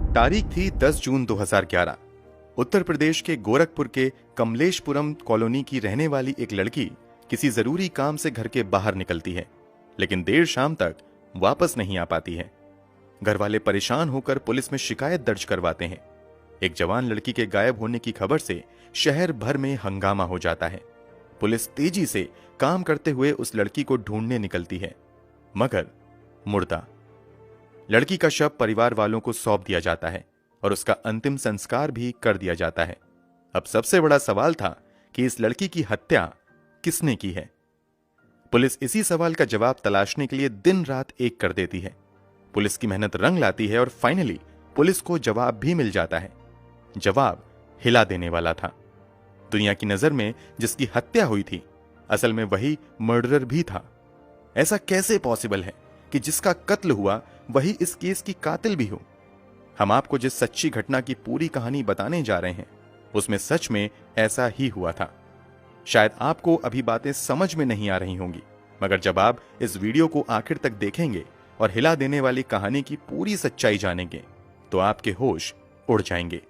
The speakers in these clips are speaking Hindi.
तारीख थी 10 जून 2011। उत्तर प्रदेश के गोरखपुर के कमलेशपुरम कॉलोनी की रहने वाली एक लड़की किसी जरूरी काम से घर के बाहर निकलती है, लेकिन देर शाम तक वापस नहीं आ पाती है। घर वाले परेशान होकर पुलिस में शिकायत दर्ज करवाते हैं। एक जवान लड़की के गायब होने की खबर से शहर भर में हंगामा हो जाता है। पुलिस तेजी से काम करते हुए उस लड़की को ढूंढने निकलती है, मगर मुर्दा। लड़की का शव परिवार वालों को सौंप दिया जाता है और उसका अंतिम संस्कार भी कर दिया जाता है। अब सबसे बड़ा सवाल था कि इस लड़की की हत्या किसने की है। पुलिस इसी सवाल का जवाब तलाशने के लिए दिन रात एक कर देती है। पुलिस की मेहनत रंग लाती है और फाइनली पुलिस को जवाब भी मिल जाता है। जवाब हिला देने वाला था। दुनिया की नजर में जिसकी हत्या हुई थी, असल में वही मर्डरर भी था। ऐसा कैसे पॉसिबल है कि जिसका कत्ल हुआ वही इस केस की कातिल भी हो। हम आपको जिस सच्ची घटना की पूरी कहानी बताने जा रहे हैं, उसमें सच में ऐसा ही हुआ था। शायद आपको अभी बातें समझ में नहीं आ रही होंगी, मगर जब आप इस वीडियो को आखिर तक देखेंगे और हिला देने वाली कहानी की पूरी सच्चाई जानेंगे, तो आपके होश उड़ जाएंगे।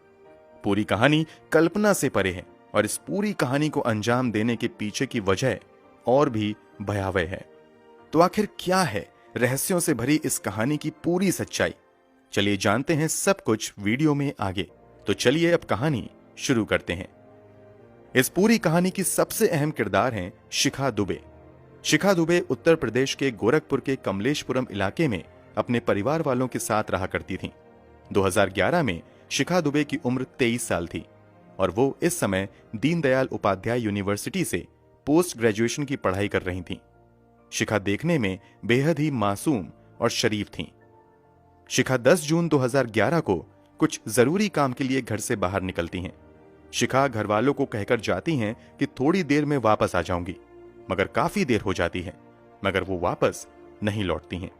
पूरी कहानी कल्पना से परे है और इस पूरी कहानी को अंजाम देने के पीछे की वजह और भी भयावह है। तो आखिर क्या है रहस्यों से भरी इस कहानी की पूरी सच्चाई? चलिए जानते हैं सब कुछ वीडियो में आगे। तो चलिए अब कहानी शुरू करते हैं। इस पूरी कहानी की सबसे अहम किरदार हैं शिखा दुबे। शिखा दुबे उत्तर प्रदेश के गोरखपुर के कमलेशपुरम इलाके में अपने परिवार वालों के साथ रहा करती थीं। 2011 में शिखा दुबे की उम्र 23 साल थी और वो इस समय दीनदयाल उपाध्याय यूनिवर्सिटी से पोस्ट ग्रेजुएशन की पढ़ाई कर रही थीं। शिखा देखने में बेहद ही मासूम और शरीफ थीं। शिखा 10 जून 2011 को कुछ जरूरी काम के लिए घर से बाहर निकलती हैं। शिखा घर वालों को कहकर जाती हैं कि थोड़ी देर में वापस आ जाऊंगी, मगर काफी देर हो जाती है, मगर वो वापस नहीं लौटती हैं।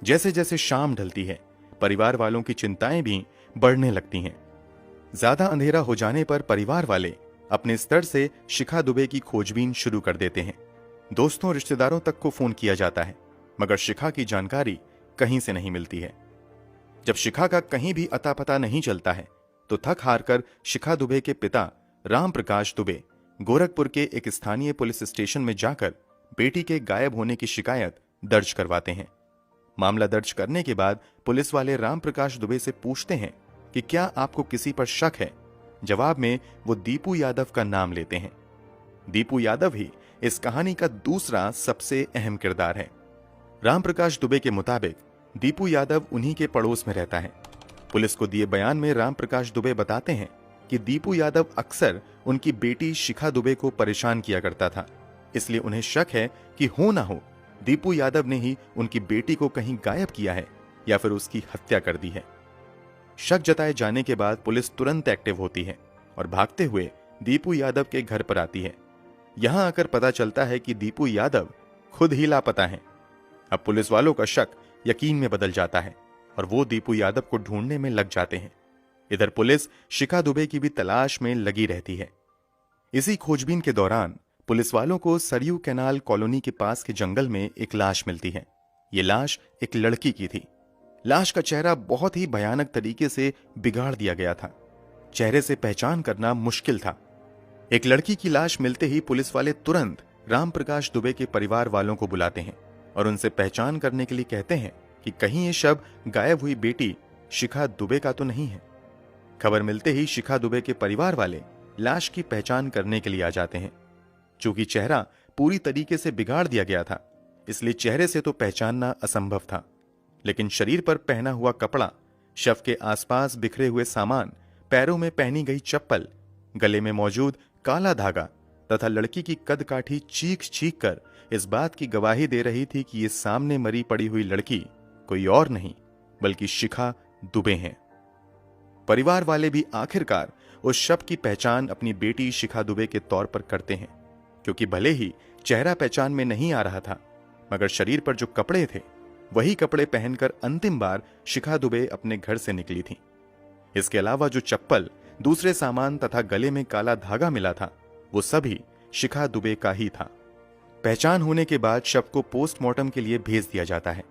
जैसे जैसे शाम ढलती है, परिवार वालों की चिंताएं भी बढ़ने लगती हैं। ज्यादा अंधेरा हो जाने पर परिवार वाले अपने स्तर से शिखा दुबे की खोजबीन शुरू कर देते हैं। दोस्तों, रिश्तेदारों तक को फोन किया जाता है, मगर शिखा की जानकारी कहीं से नहीं मिलती है। जब शिखा का कहीं भी अता पता नहीं चलता है, तो थक हार कर शिखा दुबे के पिता राम प्रकाश दुबे गोरखपुर के एक स्थानीय पुलिस स्टेशन में जाकर बेटी के गायब होने की शिकायत दर्ज करवाते हैं। मामला दर्ज करने के बाद पुलिस वाले राम प्रकाश दुबे से पूछते हैं कि क्या आपको किसी पर शक है। जवाब में वो दीपू यादव का नाम लेते हैं। दीपू यादव ही इस कहानी का दूसरा सबसे अहम किरदार है। राम प्रकाश दुबे के मुताबिक दीपू यादव उन्हीं के पड़ोस में रहता है। पुलिस को दिए बयान में राम प्रकाश दुबे बताते हैं कि दीपू यादव अक्सर उनकी बेटी शिखा दुबे को परेशान किया करता था, इसलिए उन्हें शक है कि हो ना हो दीपू यादव ने ही उनकी बेटी को कहीं गायब किया है या फिर उसकी हत्या कर दी है। शक जताए जाने के बाद पुलिस तुरंत एक्टिव होती है और भागते हुए दीपू यादव के घर पर आती है। यहां आकर पता चलता है कि दीपू यादव खुद ही लापता हैं। अब पुलिस वालों का शक यकीन में बदल जाता है और वो दीपू यादव को ढूंढने में लग जाते हैं। इधर पुलिस शिखा दुबे की भी तलाश में लगी रहती है। इसी खोजबीन के दौरान पुलिस वालों को सरयू कैनाल कॉलोनी के पास के जंगल में एक लाश मिलती है। ये लाश एक लड़की की थी। लाश का चेहरा बहुत ही भयानक तरीके से बिगाड़ दिया गया था। चेहरे से पहचान करना मुश्किल था। एक लड़की की लाश मिलते ही पुलिस वाले तुरंत राम प्रकाश दुबे के परिवार वालों को बुलाते हैं और उनसे पहचान करने के लिए कहते हैं कि कहीं ये शव गायब हुई बेटी शिखा दुबे का तो नहीं है। खबर मिलते ही शिखा दुबे के परिवार वाले लाश की पहचान करने के लिए आ जाते हैं। चूंकि चेहरा पूरी तरीके से बिगाड़ दिया गया था, इसलिए चेहरे से तो पहचानना असंभव था, लेकिन शरीर पर पहना हुआ कपड़ा, शव के आसपास बिखरे हुए सामान, पैरों में पहनी गई चप्पल, गले में मौजूद काला धागा तथा लड़की की कदकाठी चीख चीख कर इस बात की गवाही दे रही थी कि ये सामने मरी पड़ी हुई लड़की कोई और नहीं बल्कि शिखा दुबे हैं। परिवार वाले भी आखिरकार उस शव की पहचान अपनी बेटी शिखा दुबे के तौर पर करते हैं, क्योंकि भले ही चेहरा पहचान में नहीं आ रहा था, मगर शरीर पर जो कपड़े थे वही कपड़े पहनकर अंतिम बार शिखा दुबे अपने घर से निकली थी। इसके अलावा जो चप्पल, दूसरे सामान तथा गले में काला धागा मिला था, वो सभी शिखा दुबे का ही था। पहचान होने के बाद शव को पोस्टमार्टम के लिए भेज दिया जाता है।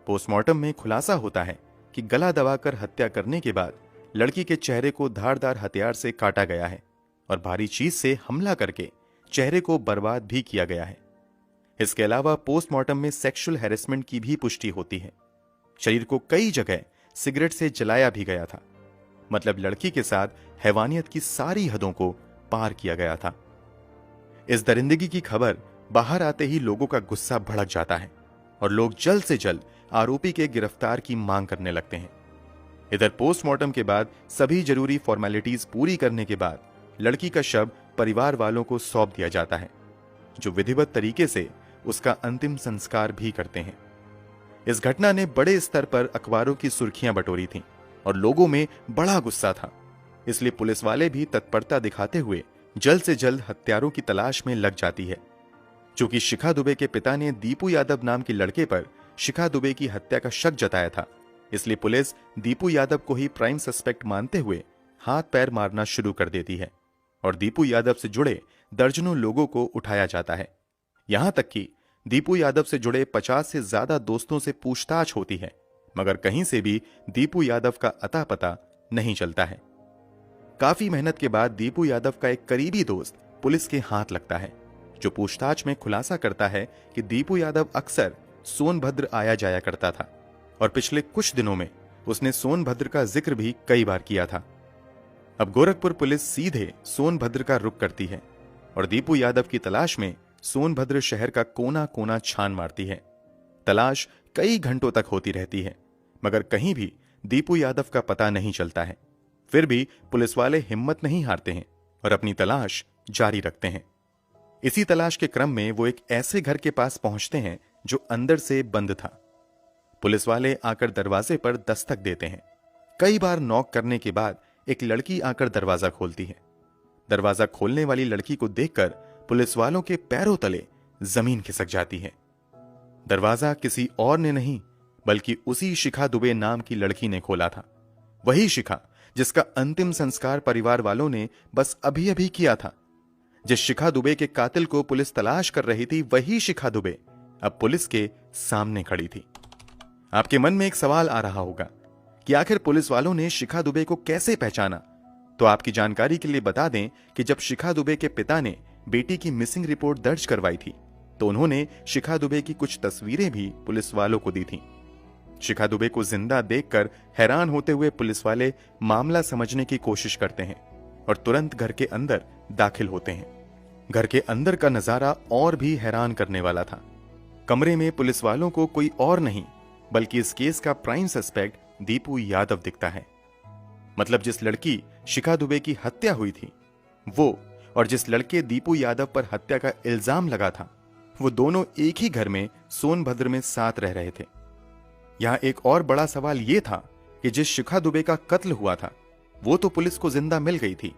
पोस्टमार्टम में खुलासा होता है कि गला दबाकर हत्या करने के बाद लड़की के चेहरे को धारदार हथियार से काटा गया है और भारी चीज से हमला करके चेहरे को बर्बाद भी किया गया है। इसके अलावा पोस्टमार्टम में सेक्सुअल हैरेसमेंट की भी पुष्टि होती है। शरीर को कई जगह सिगरेट से जलाया भी गया था। मतलब लड़की के साथ हैवानियत की सारी हदों को पार किया गया था। इस दरिंदगी की खबर बाहर आते ही लोगों का गुस्सा भड़क जाता है और लोग जल्द से जल्द आरोपी के गिरफ्तार की मांग करने लगते हैं। इधर पोस्टमार्टम के बाद सभी जरूरी फॉर्मेलिटीज पूरी करने के बाद लड़की का शव परिवार वालों को सौंप दिया जाता है, जो विधिवत तरीके से उसका अंतिम संस्कार भी करते हैं। इस घटना ने बड़े स्तर पर अखबारों की सुर्खियां बटोरी थीं और लोगों में बड़ा गुस्सा था। इसलिए पुलिस वाले भी तत्परता दिखाते हुए जल्द से जल्द हत्यारों की तलाश में लग जाती है। चूंकि शिखा दुबे के पिता ने दीपू यादव नाम के लड़के पर शिखा दुबे की हत्या का शक जताया था, इसलिए पुलिस दीपू यादव को ही प्राइम सस्पेक्ट मानते हुए हाथ पैर मारना शुरू कर देती है और दीपू यादव से जुड़े दर्जनों लोगों को उठाया जाता है। यहां तक कि दीपू यादव से जुड़े 50 से ज्यादा दोस्तों से पूछताछ होती है, मगर कहीं से भी दीपू यादव का अता पता नहीं चलता है। काफी मेहनत के बाद दीपू यादव का एक करीबी दोस्त पुलिस के हाथ लगता है, जो पूछताछ में खुलासा करता है कि दीपू यादव अक्सर सोनभद्र आया जाया करता था और पिछले कुछ दिनों में उसने सोनभद्र का जिक्र भी कई बार किया था। अब गोरखपुर पुलिस सीधे सोनभद्र का रुख करती है और दीपू यादव की तलाश में सोनभद्र शहर का कोना कोना छान मारती है। तलाश कई घंटों तक होती रहती है, मगर कहीं भी दीपू यादव का पता नहीं चलता है। फिर भी पुलिस वाले हिम्मत नहीं हारते हैं और अपनी तलाश जारी रखते हैं। इसी तलाश के क्रम में वो एक ऐसे घर के पास पहुंचते हैं जो अंदर से बंद था। पुलिस वाले आकर दरवाजे पर दस्तक देते हैं। कई बार नॉक करने के बाद एक लड़की आकर दरवाजा खोलती है। दरवाजा खोलने वाली लड़की को देखकर पुलिस वालों के पैरों तले जमीन खिसक जाती है। दरवाजा किसी और ने नहीं बल्कि उसी शिखा दुबे नाम की लड़की ने खोला था। वही शिखा जिसका अंतिम संस्कार परिवार वालों ने बस अभी अभी किया था। जिस शिखा दुबे के कातिल को पुलिस तलाश कर रही थी, वही शिखा दुबे अब पुलिस के सामने खड़ी थी। आपके मन में एक सवाल आ रहा होगा कि आखिर पुलिस वालों ने शिखा दुबे को कैसे पहचाना। तो आपकी जानकारी के लिए बता दें कि जब शिखा दुबे के पिता ने बेटी की मिसिंग रिपोर्ट दर्ज करवाई थी, तो उन्होंने शिखा दुबे की कुछ तस्वीरें भी पुलिस वालों को दी थीं। शिखा दुबे को जिंदा देखकर हैरान होते हुए पुलिस वाले मामला समझने की कोशिश करते हैं और तुरंत घर के अंदर दाखिल होते हैं। घर के अंदर का नजारा और भी हैरान करने वाला था। कमरे में पुलिस वालों को कोई और नहीं बल्कि इस केस का प्राइम सस्पेक्ट दीपू यादव दिखता है। मतलब जिस लड़की शिखा दुबे की हत्या हुई थी, वो और जिस लड़के दीपू यादव पर हत्या का इल्जाम लगा था, वो दोनों एक ही घर में सोनभद्र में साथ रह रहे थे। यहां एक और बड़ा सवाल यह था कि जिस शिखा दुबे का कत्ल हुआ था, वो तो पुलिस को जिंदा मिल गई थी,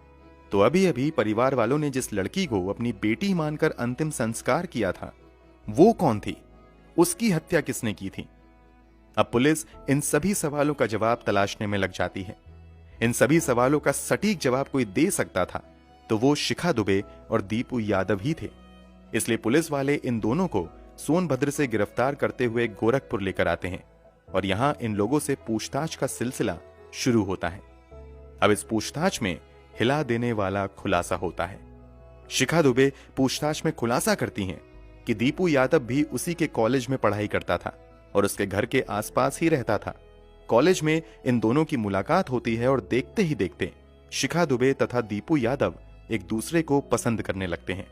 तो अभी अभी परिवार वालों ने जिस लड़की को अपनी बेटी मानकर अंतिम संस्कार किया था, वो कौन थी? उसकी हत्या किसने की थी? अब पुलिस इन सभी सवालों का जवाब तलाशने में लग जाती है। इन सभी सवालों का सटीक जवाब कोई दे सकता था तो वो शिखा दुबे और दीपू यादव ही थे। इसलिए पुलिस वाले इन दोनों को सोनभद्र से गिरफ्तार करते हुए गोरखपुर लेकर आते हैं और यहां इन लोगों से पूछताछ का सिलसिला शुरू होता है। अब इस पूछताछ में हिला देने वाला खुलासा होता है। शिखा दुबे पूछताछ में खुलासा करती हैं कि दीपू यादव भी उसी के कॉलेज में पढ़ाई करता था और उसके घर के आसपास ही रहता था। कॉलेज में इन दोनों की मुलाकात होती है और देखते ही देखते शिखा दुबे तथा दीपू यादव एक दूसरे को पसंद करने लगते हैं।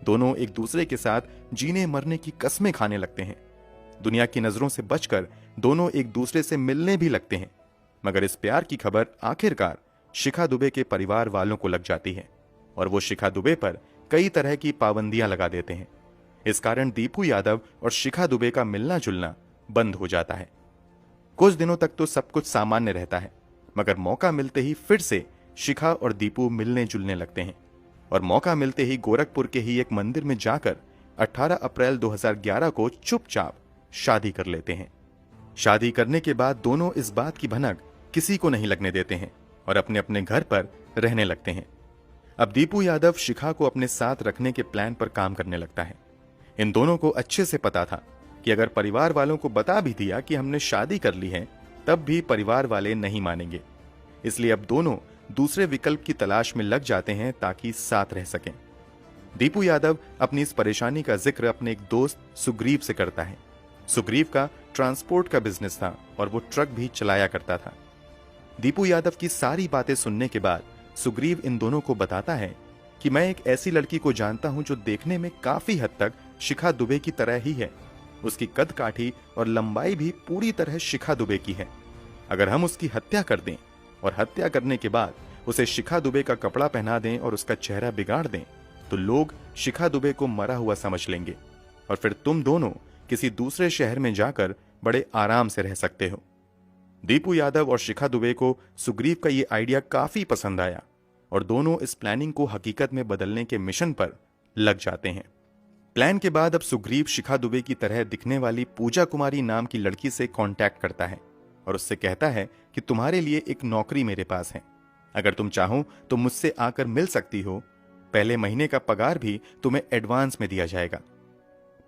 दोनों एक दूसरे के साथ जीने मरने की कस्में खाने लगते हैं। दुनिया की नजरों से बचकर दोनों एक दूसरे से मिलने भी लगते हैं। मगर इस प्यार की खबर आखिरकार शिखा दुबे के परिवार वालों को लग जाती है और वो शिखा दुबे पर कई तरह की पाबंदियां लगा देते हैं। इस कारण दीपू यादव और शिखा दुबे का मिलना जुलना बंद हो जाता है। कुछ दिनों तक तो सब कुछ सामान्य रहता है, मगर मौका मिलते ही फिर से शिखा और दीपू मिलने जुलने लगते हैं और मौका मिलते ही गोरखपुर के ही एक मंदिर में जाकर 18 अप्रैल 2011 को चुपचाप शादी कर लेते हैं। शादी करने के बाद दोनों इस बात की भनक किसी को नहीं लगने देते हैं और अपने अपने घर पर रहने लगते हैं। अब दीपू यादव शिखा को अपने साथ रखने के प्लान पर काम करने लगता है। इन दोनों को अच्छे से पता था कि अगर परिवार वालों को बता भी दिया कि हमने शादी कर ली है, तब भी परिवार वाले नहीं मानेंगे। इसलिए अब दोनों दूसरे विकल्प की तलाश में लग जाते हैं ताकि साथ रह सकें। दीपू यादव अपनी इस परेशानी का जिक्र अपने एक दोस्त सुग्रीव से करता है। सुग्रीव का ट्रांसपोर्ट का बिजनेस था और वो ट्रक भी चलाया करता था। दीपू यादव की सारी बातें सुनने के बाद सुग्रीव इन दोनों को बताता है कि मैं एक ऐसी लड़की को जानता हूं जो देखने में काफी हद तक शिखा दुबे की तरह ही है। उसकी कद काठी और लंबाई भी पूरी तरह शिखा दुबे की है। अगर हम उसकी हत्या कर दें और हत्या करने के बाद उसे शिखा दुबे का कपड़ा पहना दें और उसका चेहरा बिगाड़ दें तो लोग शिखा दुबे को मरा हुआ समझ लेंगे और फिर तुम दोनों किसी दूसरे शहर में जाकर बड़े आराम से रह सकते हो। दीपू यादव और शिखा दुबे को सुग्रीव का ये आइडिया काफी पसंद आया और दोनों इस प्लानिंग को हकीकत में बदलने के मिशन पर लग जाते हैं। प्लान के बाद अब सुग्रीव शिखा दुबे की तरह दिखने वाली पूजा कुमारी नाम की लड़की से कांटेक्ट करता है और उससे कहता है कि तुम्हारे लिए एक नौकरी मेरे पास है, अगर तुम चाहो तो मुझसे आकर मिल सकती हो। पहले महीने का पगार भी तुम्हें एडवांस में दिया जाएगा।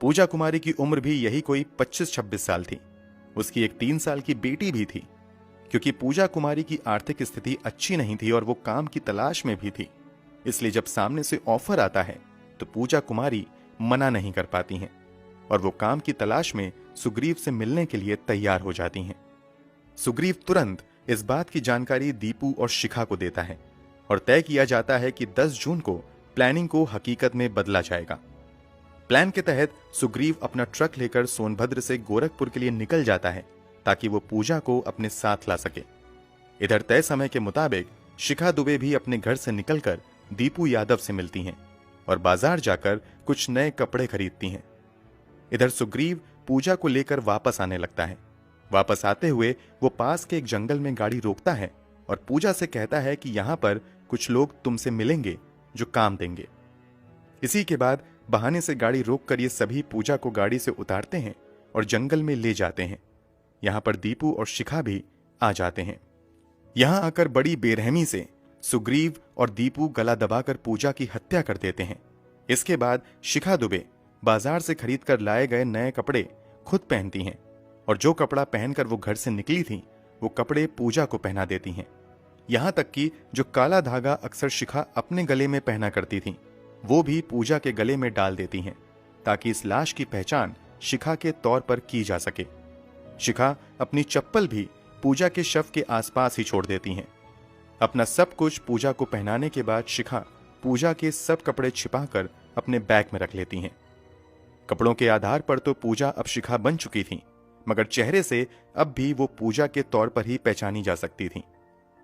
पूजा कुमारी की उम्र भी यही कोई 25-26 साल थी। उसकी एक 3 साल की बेटी भी थी। क्योंकि पूजा कुमारी की आर्थिक स्थिति अच्छी नहीं थी और वो काम की तलाश में भी थी, इसलिए जब सामने से ऑफर आता है तो पूजा कुमारी मना नहीं कर पाती हैं और वो काम की तलाश में सुग्रीव से मिलने के लिए तैयार हो जाती हैं। सुग्रीव तुरंत इस बात की जानकारी दीपू और शिखा को देता है और तय किया जाता है कि 10 जून को प्लानिंग को हकीकत में बदला जाएगा। प्लान के तहत सुग्रीव अपना ट्रक लेकर सोनभद्र से गोरखपुर के लिए निकल जाता है ताकि वो पूजा को अपने साथ ला सके। इधर तय समय के मुताबिक शिखा दुबे भी अपने घर से निकलकर दीपू यादव से मिलती हैं और बाजार जाकर कुछ नए कपड़े खरीदती हैं। इधर सुग्रीव पूजा को लेकर वापस आने लगता है। वापस आते हुए वो पास के एक जंगल में गाड़ी रोकता है और पूजा से कहता है कि यहां पर कुछ लोग तुमसे मिलेंगे जो काम देंगे। इसी के बाद बहाने से गाड़ी रोककर ये सभी पूजा को गाड़ी से उतारते हैं और जंगल में ले जाते हैं। यहां पर दीपू और शिखा भी आ जाते हैं। यहां आकर बड़ी बेरहमी से सुग्रीव और दीपू गला दबाकर पूजा की हत्या कर देते हैं। इसके बाद शिखा दुबे बाजार से खरीदकर लाए गए नए कपड़े खुद पहनती हैं और जो कपड़ा पहनकर वो घर से निकली थी वो कपड़े पूजा को पहना देती हैं। यहां तक कि जो काला धागा अक्सर शिखा अपने गले में पहना करती थी वो भी पूजा के गले में डाल देती हैं ताकि इस लाश की पहचान शिखा के तौर पर की जा सके। शिखा अपनी चप्पल भी पूजा के शव के आसपास ही छोड़ देती हैं। अपना सब कुछ पूजा को पहनाने के बाद शिखा पूजा के सब कपड़े छिपाकर अपने बैग में रख लेती हैं। कपड़ों के आधार पर तो पूजा अब शिखा बन चुकी थी, मगर चेहरे से अब भी वो पूजा के तौर पर ही पहचानी जा सकती थी।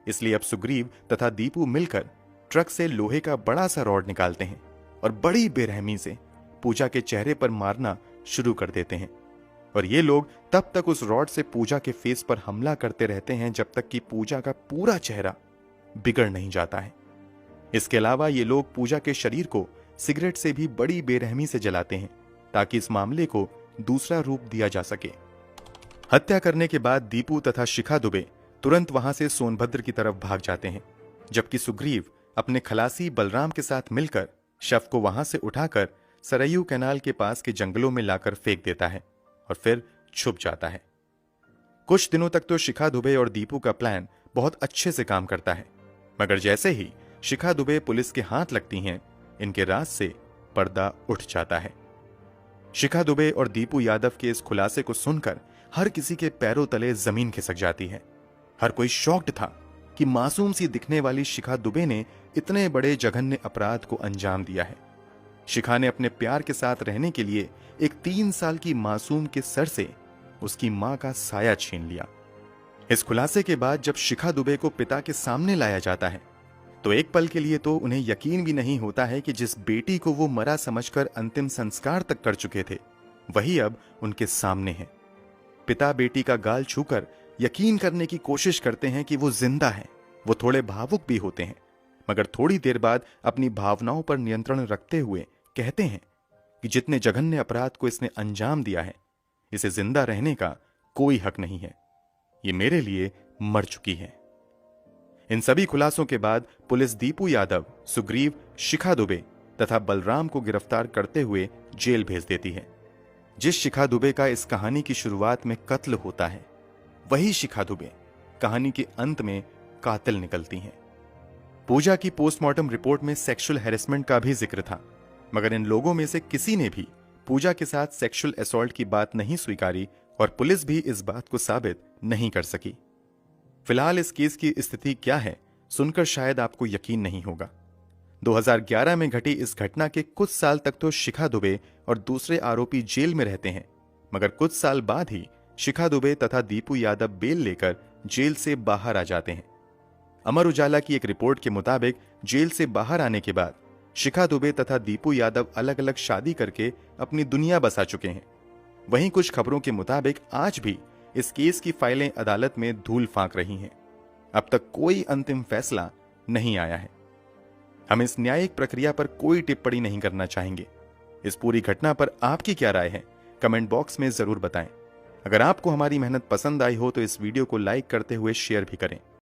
इसलिए अब सुग्रीव तथा दीपू मिलकर ट्रक से लोहे का बड़ा सा रॉड निकालते हैं और बड़ी बेरहमी से पूजा के चेहरे पर मारना शुरू कर देते हैं। और ये लोग तब तक उस रॉड से पूजा के फेस पर हमला करते रहते हैं जब तक कि पूजा का पूरा चेहरा बिगड़ नहीं जाता है। इसके अलावा ये लोग पूजा के शरीर को सिगरेट से भी बड़ी बेरहमी से जलाते हैं ताकि इस मामले को दूसरा रूप दिया जा सके। हत्या करने के बाद दीपू तथा शिखा दुबे तुरंत वहां से सोनभद्र की तरफ भाग जाते हैं, जबकि सुग्रीव अपने खलासी बलराम के साथ मिलकर शव को वहां से उठाकर सरयू कैनाल के पास के जंगलों में लाकर फेंक देता है और फिर छुप जाता है। कुछ दिनों तक तो शिखा दुबे और दीपू का प्लान बहुत अच्छे से काम करता है, मगर जैसे ही शिखा दुबे पुलिस के हाथ लगती हैं, इनके राज से पर्दा उठ जाता है। शिखा दुबे और दीपू यादव के इस खुलासे को सुनकर हर किसी के पैरों तले जमीन खिसक जाती है। हर कोई शॉक्ड था कि मासूम सी दिखने वाली शिखा दुबे ने इतने बड़े जघन्य अपराध को अंजाम दिया है। शिखा ने अपने प्यार के साथ रहने के लिए एक 3 साल की मासूम के सर से उसकी मां का साया छीन लिया। इस खुलासे के बाद जब शिखा दुबे को पिता के सामने लाया जाता है तो एक पल के लिए तो उन्हें यकीन भी नहीं होता है कि जिस बेटी को वो मरा समझकर अंतिम संस्कार तक कर चुके थे वही अब उनके सामने है। पिता बेटी का गाल छूकर यकीन करने की कोशिश करते हैं कि वो जिंदा है। वो थोड़े भावुक भी होते हैं, मगर थोड़ी देर बाद अपनी भावनाओं पर नियंत्रण रखते हुए कहते हैं कि जितने जघन्य अपराध को इसने अंजाम दिया है, इसे जिंदा रहने का कोई हक नहीं है। ये मेरे लिए मर चुकी है। इन सभी खुलासों के बाद पुलिस दीपू यादव, सुग्रीव, शिखा दुबे तथा बलराम को गिरफ्तार करते हुए जेल भेज देती है। जिस शिखा दुबे का इस कहानी की शुरुआत में कत्ल होता है वही शिखा दुबे कहानी के अंत में कातिल निकलती हैं। पूजा की पोस्टमार्टम रिपोर्ट में सेक्सुअल हैरेसमेंट का भी जिक्र था, मगर इन लोगों में से किसी ने भी पूजा के साथ सेक्सुअल असॉल्ट की बात नहीं स्वीकारी और पुलिस भी इस बात को साबित नहीं कर सकी। फिलहाल इस केस की स्थिति क्या है सुनकर शायद आपको यकीन नहीं होगा। 2011 में घटी इस घटना के कुछ साल तक तो शिखा दुबे और दूसरे आरोपी जेल में रहते हैं, मगर कुछ साल बाद ही शिखा दुबे तथा दीपू यादव बेल लेकर जेल से बाहर आ जाते हैं। अमर उजाला की एक रिपोर्ट के मुताबिक जेल से बाहर आने के बाद शिखा दुबे तथा दीपू यादव अलग अलग शादी करके अपनी दुनिया बसा चुके हैं। वहीं कुछ खबरों के मुताबिक आज भी इस केस की फाइलें अदालत में धूल फांक रही हैं। अब तक कोई अंतिम फैसला नहीं आया है। हम इस न्यायिक प्रक्रिया पर कोई टिप्पणी नहीं करना चाहेंगे। इस पूरी घटना पर आपकी क्या राय है कमेंट बॉक्स में जरूर बताएं। अगर आपको हमारी मेहनत पसंद आई हो तो इस वीडियो को लाइक करते हुए शेयर भी करें।